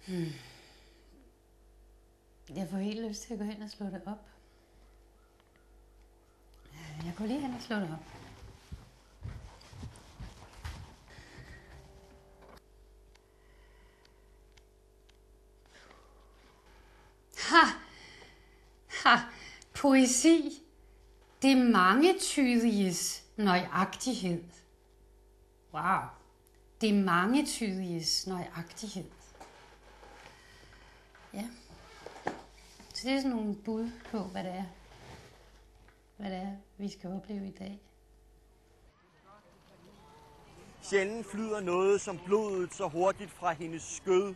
Jeg får helt lyst til at gå hen og slå det op. Jeg går lige hen og slår det op. Poesi. Det mangetydiges nøjagtighed. Wow. Det mangetydiges nøjagtighed. Ja. Så det er sådan nogle bud på, hvad det er, vi skal opleve i dag. Sjældent flyder noget som blodet så hurtigt fra hendes skød.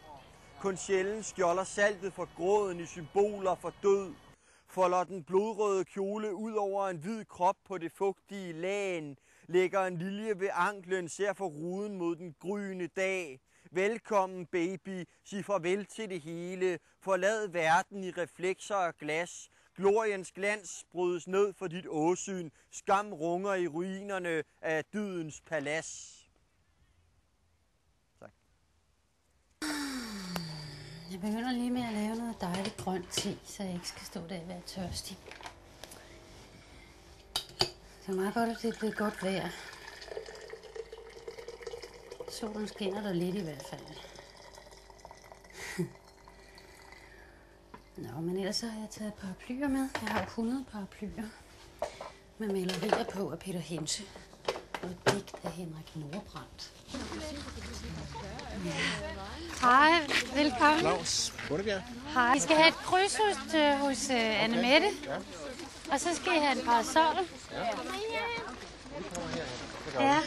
Kun sjældent skjolder saltet for gråden i symboler for død. Folder den blodrøde kjole ud over en hvid krop på det fugtige lagen. Lægger en lilje ved anklen, ser for ruden mod den gryende dag. Velkommen baby, sig farvel til det hele. Forlad verden i reflekser og glas. Gloriens glans brydes ned for dit åsyn. Skam runger i ruinerne af dydens palads. Tak. Jeg begynder lige med at lave noget dejligt grønt te, så jeg ikke skal stå der og være tørstig. Det er meget godt, at det er blevet godt vejr. Solen skinner der lidt i hvert fald. Nå, men ellers så har jeg taget paraplyer med. Jeg har 100 paraplyer med malerier på af Peter Hemse og et digt af Henrik Nordbrandt. Hej, velkommen. Claus Bundebjerg. Hej. Vi skal have et kryds hos Anne-Mette. Og så skal I have en parasol. Ja.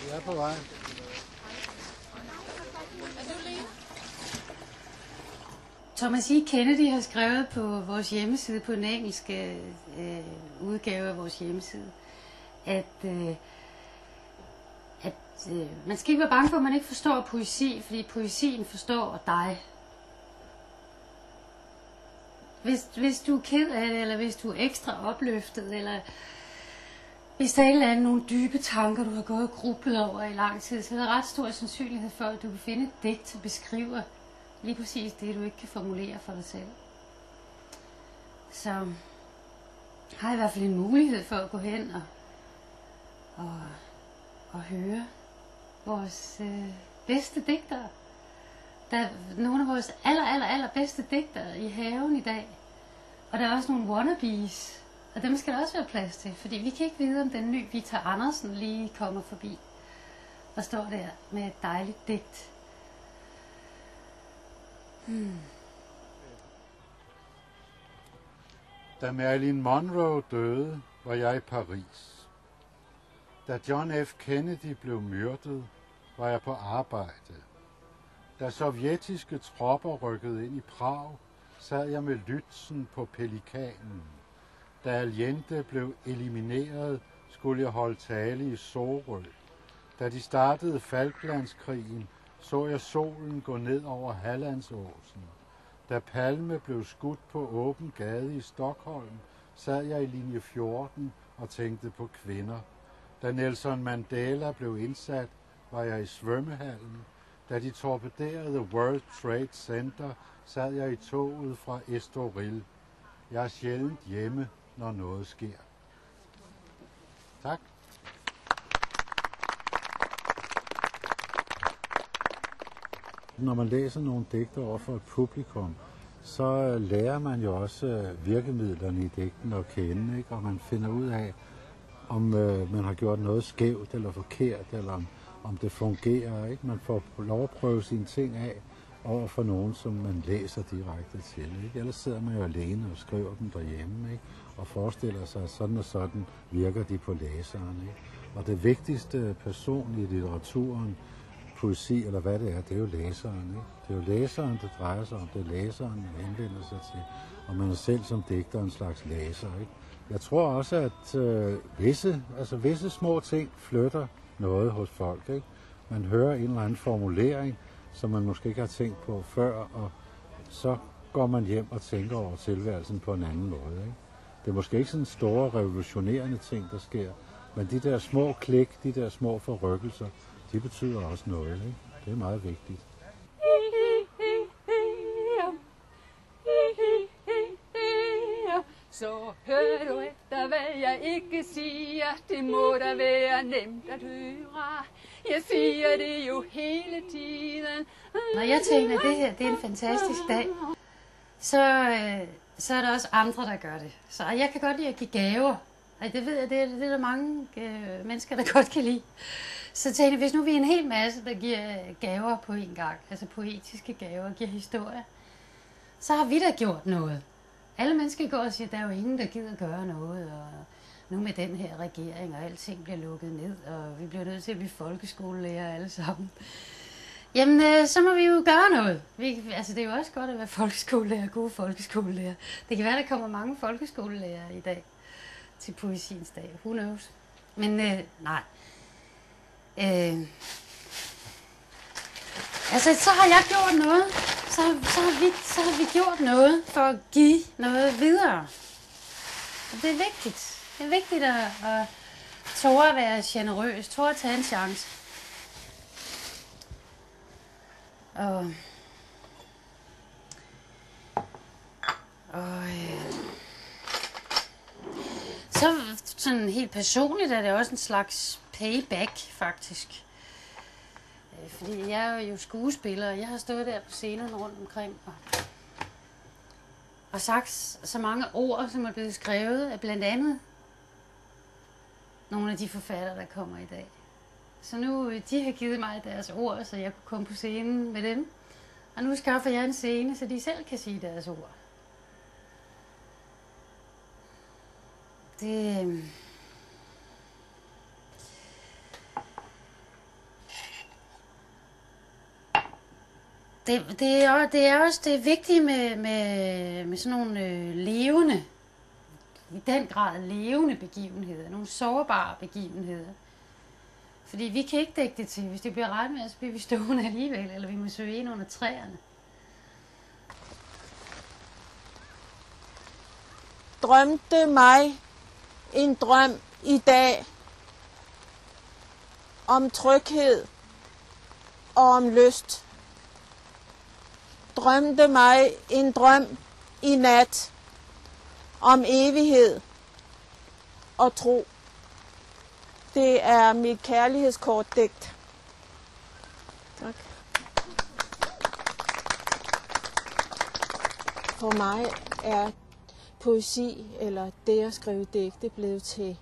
Vi er på vej. Thomas E. Kennedy har skrevet på vores hjemmeside, på den engelske udgave af vores hjemmeside, at man skal ikke være bange for, at man ikke forstår poesi, fordi poesien forstår dig. Hvis du er ked af det, eller hvis du er ekstra opløftet, eller hvis der er et eller andet, nogle dybe tanker, du har gået og grublet over i lang tid, så er der ret stor sandsynlighed for, at du kan finde et digt, der beskriver lige præcis det, du ikke kan formulere for dig selv. Så har jeg i hvert fald en mulighed for at gå hen og høre vores bedste digtere. Der er nogle af vores aller bedste digtere i haven i dag. Og der er også nogle wannabes. Og dem skal der også være plads til, fordi vi kan ikke vide, om den nye Vita Andersen lige kommer forbi og står der med et dejligt digt. Da Marilyn Monroe døde, var jeg i Paris. Da John F. Kennedy blev myrdet, var jeg på arbejde. Da sovjetiske tropper rykkede ind i Prag, sad jeg med Lützen på Pelikanen. Da Allende blev elimineret, skulle jeg holde tale i Sorø. Da de startede Falklandskrigen, så jeg solen gå ned over Hallandsåsen. Da Palme blev skudt på åben gade i Stockholm, sad jeg i linje 14 og tænkte på kvinder. Da Nelson Mandela blev indsat, var jeg i svømmehallen. Da de torpederede World Trade Center, sad jeg i toget fra Estoril. Jeg er sjældent hjemme, når noget sker. Tak. Når man læser nogle digter over for et publikum, så lærer man jo også virkemidlerne i digten at kende, ikke? Og man finder ud af, om man har gjort noget skævt eller forkert, eller om det fungerer, ikke? Man får lov at prøve sine ting af over for nogen, som man læser direkte til, ikke? Ellers sidder man jo alene og skriver dem derhjemme, ikke? Og forestiller sig, at sådan og sådan virker de på læseren, ikke? Og det vigtigste person i litteraturen, poesi eller hvad det er det er jo læseren, ikke? Det er jo læseren, det drejer sig om. Det er læseren, man henvender sig til. Og man er selv som digter en slags læser, ikke? Jeg tror også, at visse små ting flytter noget hos folk, ikke? Man hører en eller anden formulering, som man måske ikke har tænkt på før, og så går man hjem og tænker over tilværelsen på en anden måde, ikke? Det er måske ikke sådan store revolutionerende ting, der sker, men de der små klik, de der små forrykkelser, de betyder også noget, ikke? Det er meget vigtigt. Så hør du efter, hvad jeg ikke siger. Det må da være nemt at høre. Jeg siger det jo hele tiden. Når jeg tænker, at det her det er en fantastisk dag, så er der også andre, der gør det. Så jeg kan godt lide at give gaver. Det ved jeg, det er der mange mennesker, der godt kan lide. Så tænkte jeg, hvis nu vi er en hel masse, der giver gaver på en gang, altså poetiske gaver, giver historier, så har vi da gjort noget. Alle mennesker går og siger, at der er jo ingen, der gider gøre noget, og nu med den her regering, og alting bliver lukket ned, og vi bliver nødt til at blive folkeskolelærer alle sammen. Jamen, så må vi jo gøre noget. Altså, det er jo også godt at være folkeskolelærer, gode folkeskolelærer. Det kan være, der kommer mange folkeskolelærer i dag til poesiens dag. Who knows? Men nej. Altså, så har jeg gjort noget. Så har vi gjort noget for at give noget videre. Og det er vigtigt. Det er vigtigt at tåre at være generøs, tåre at tage en chance. Så sådan helt personligt er det også en slags payback, faktisk. Fordi jeg er jo skuespiller, og jeg har stået der på scenen rundt omkring og sagt så mange ord, som er blevet skrevet af blandt andet nogle af de forfattere, der kommer i dag. Så nu, de har givet mig deres ord, så jeg kunne komme på scenen med dem. Og nu skaffer jeg en scene, så de selv kan sige deres ord. Det er også det vigtige med sådan nogle levende, i den grad levende begivenheder, nogle sårbare begivenheder. Fordi vi kan ikke dække det til. Hvis det bliver regnvejr, så bliver vi stående alligevel, eller vi må søge ind under træerne. Drømte mig en drøm i dag om tryghed og om lyst. Drømte mig en drøm i nat om evighed og tro. Det er mit kærlighedskortdigt. Tak. For mig er poesi, eller det at skrive digte, blevet til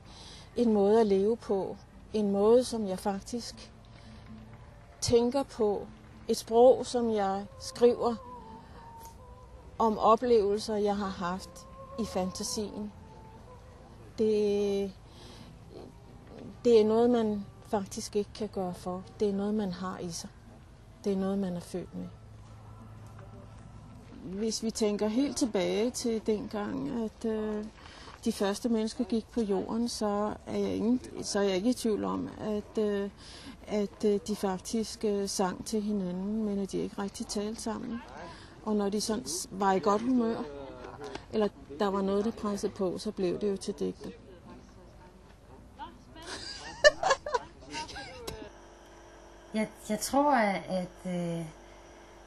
en måde at leve på. En måde, som jeg faktisk tænker på. Et sprog, som jeg skriver om oplevelser, jeg har haft i fantasien. Det er noget, man faktisk ikke kan gøre for. Det er noget, man har i sig. Det er noget, man er født med. Hvis vi tænker helt tilbage til dengang, at de første mennesker gik på jorden, så er jeg ikke i tvivl om, at de faktisk sang til hinanden, men at de ikke rigtig talte sammen. Og når de sådan var i godt humør, eller der var noget, der pressede på, så blev det jo til digte. Jeg tror,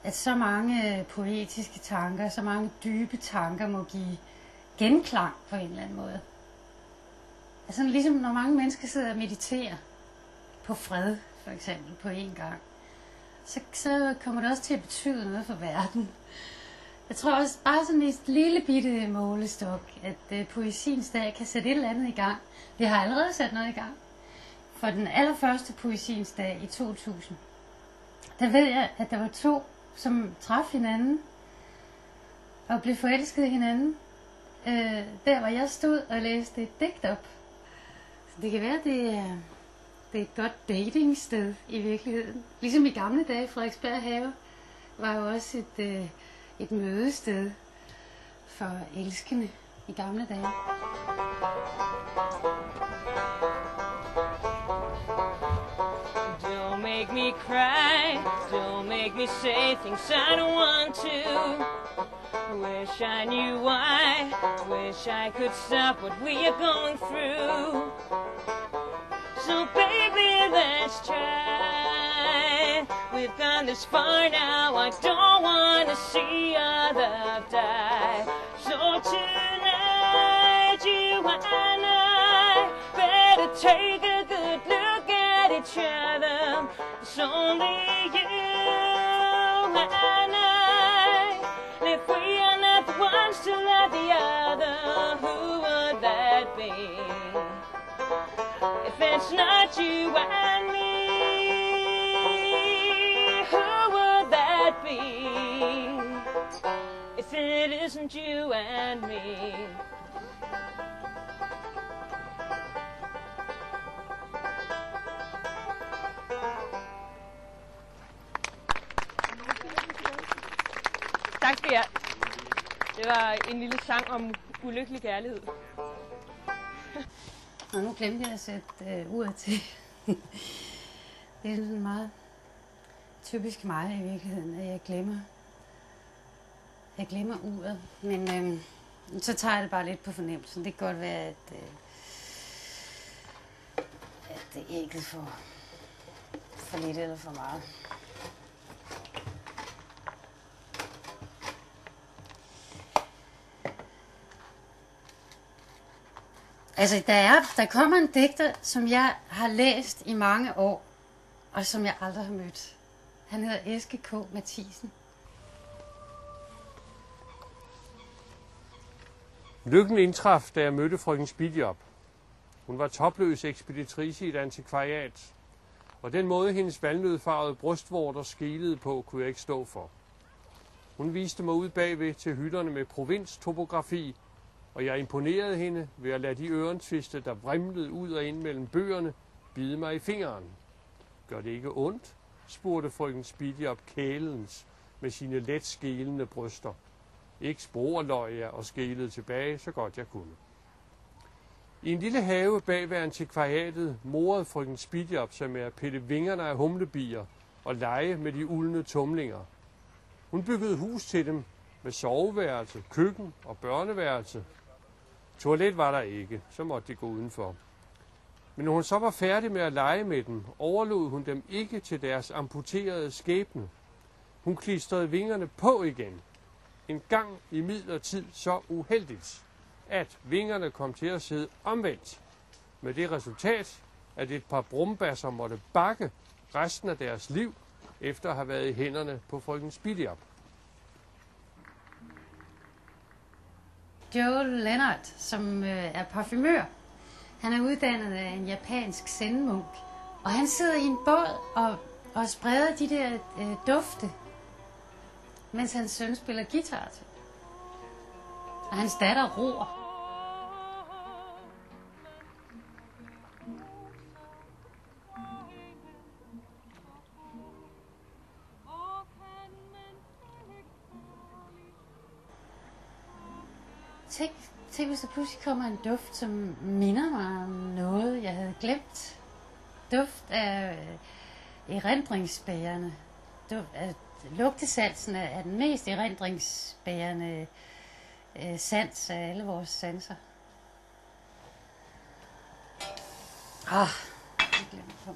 at så mange poetiske tanker, så mange dybe tanker må give genklang på en eller anden måde. Altså ligesom når mange mennesker sidder og mediterer på fred, for eksempel, på en gang, så kommer det også til at betyde noget for verden. Jeg tror også, bare sådan et lille bitte målestok, at poesiens dag kan sætte et eller andet i gang. Det har allerede sat noget i gang. For den allerførste poesiens dag i 2000, der ved jeg, at der var to, som traf hinanden og blev forelsket i hinanden. Der hvor jeg stod og læste et digt op. Så det kan være, det er et godt datingsted i virkeligheden. Ligesom i gamle dage, Frederiksberg Have var jo også et mødested for elskende i gamle dage. Don't make me cry, don't make me say things I don't want to. Wish I knew why, wish I could stop what we are going through. So baby, let's try. We've gone this far now, I don't want to see our love die. So tonight and I better take a good look at each other. It's only you and I. If we are not the ones to love the other, who would that be? If it's not you and me, who would that be? If it isn't you and me. Tak skal I have. Det var en lille sang om ulykkelig kærlighed. Og nu glemte jeg at sætte uret til. Det er sådan meget typisk mig i virkeligheden, at jeg glemmer uret. Men så tager jeg det bare lidt på fornemmelsen. Det kan godt være, at det ikke er for lidt eller for meget. Altså, der kommer en digter, som jeg har læst i mange år, og som jeg aldrig har mødt. Han hedder Eske K. Mathisen. Lykken indtraf, da jeg mødte frøken Spidjob. Hun var topløs ekspeditrice i et antikvariat, og den måde, hendes valnødfarvede brystvorter skelede på, kunne jeg ikke stå for. Hun viste mig ud bagved til hytterne med provinstopografi, og jeg imponerede hende ved at lade de ørentviste, der vrimlede ud og ind mellem bøgerne, bide mig i fingeren. Gør det ikke ondt? Spurgte frøken Spidjob kælens med sine let skelende bryster. Ikke spor løg jeg og skelede tilbage, så godt jeg kunne. I en lille have bag ved antikvariatet morede frøken Spidjob sig med at pille vingerne af humlebier og lege med de uldne tumlinger. Hun byggede hus til dem med soveværelse, køkken og børneværelse. Toilet var der ikke, så måtte de gå udenfor. Men når hun så var færdig med at lege med dem, overlod hun dem ikke til deres amputerede skæbne. Hun klistrede vingerne på igen. En gang imidlertid så uheldigt, at vingerne kom til at sidde omvendt. Med det resultat, at et par brumbasser måtte bakke resten af deres liv, efter at have været i hænderne på frøken Spidjob. Joe Leonard, som er parfumør, han er uddannet af en japansk zen-munk, og han sidder i en båd og spreder de der dufte, mens hans søn spiller guitar til. Og hans datter ror. Tænk, hvis der pludselig kommer en duft, som minder mig om noget, jeg havde glemt. Duft af erindringsbærende. Lugtesansen er den mest erindringsbærende sans af alle vores sanser. Jeg glemte på.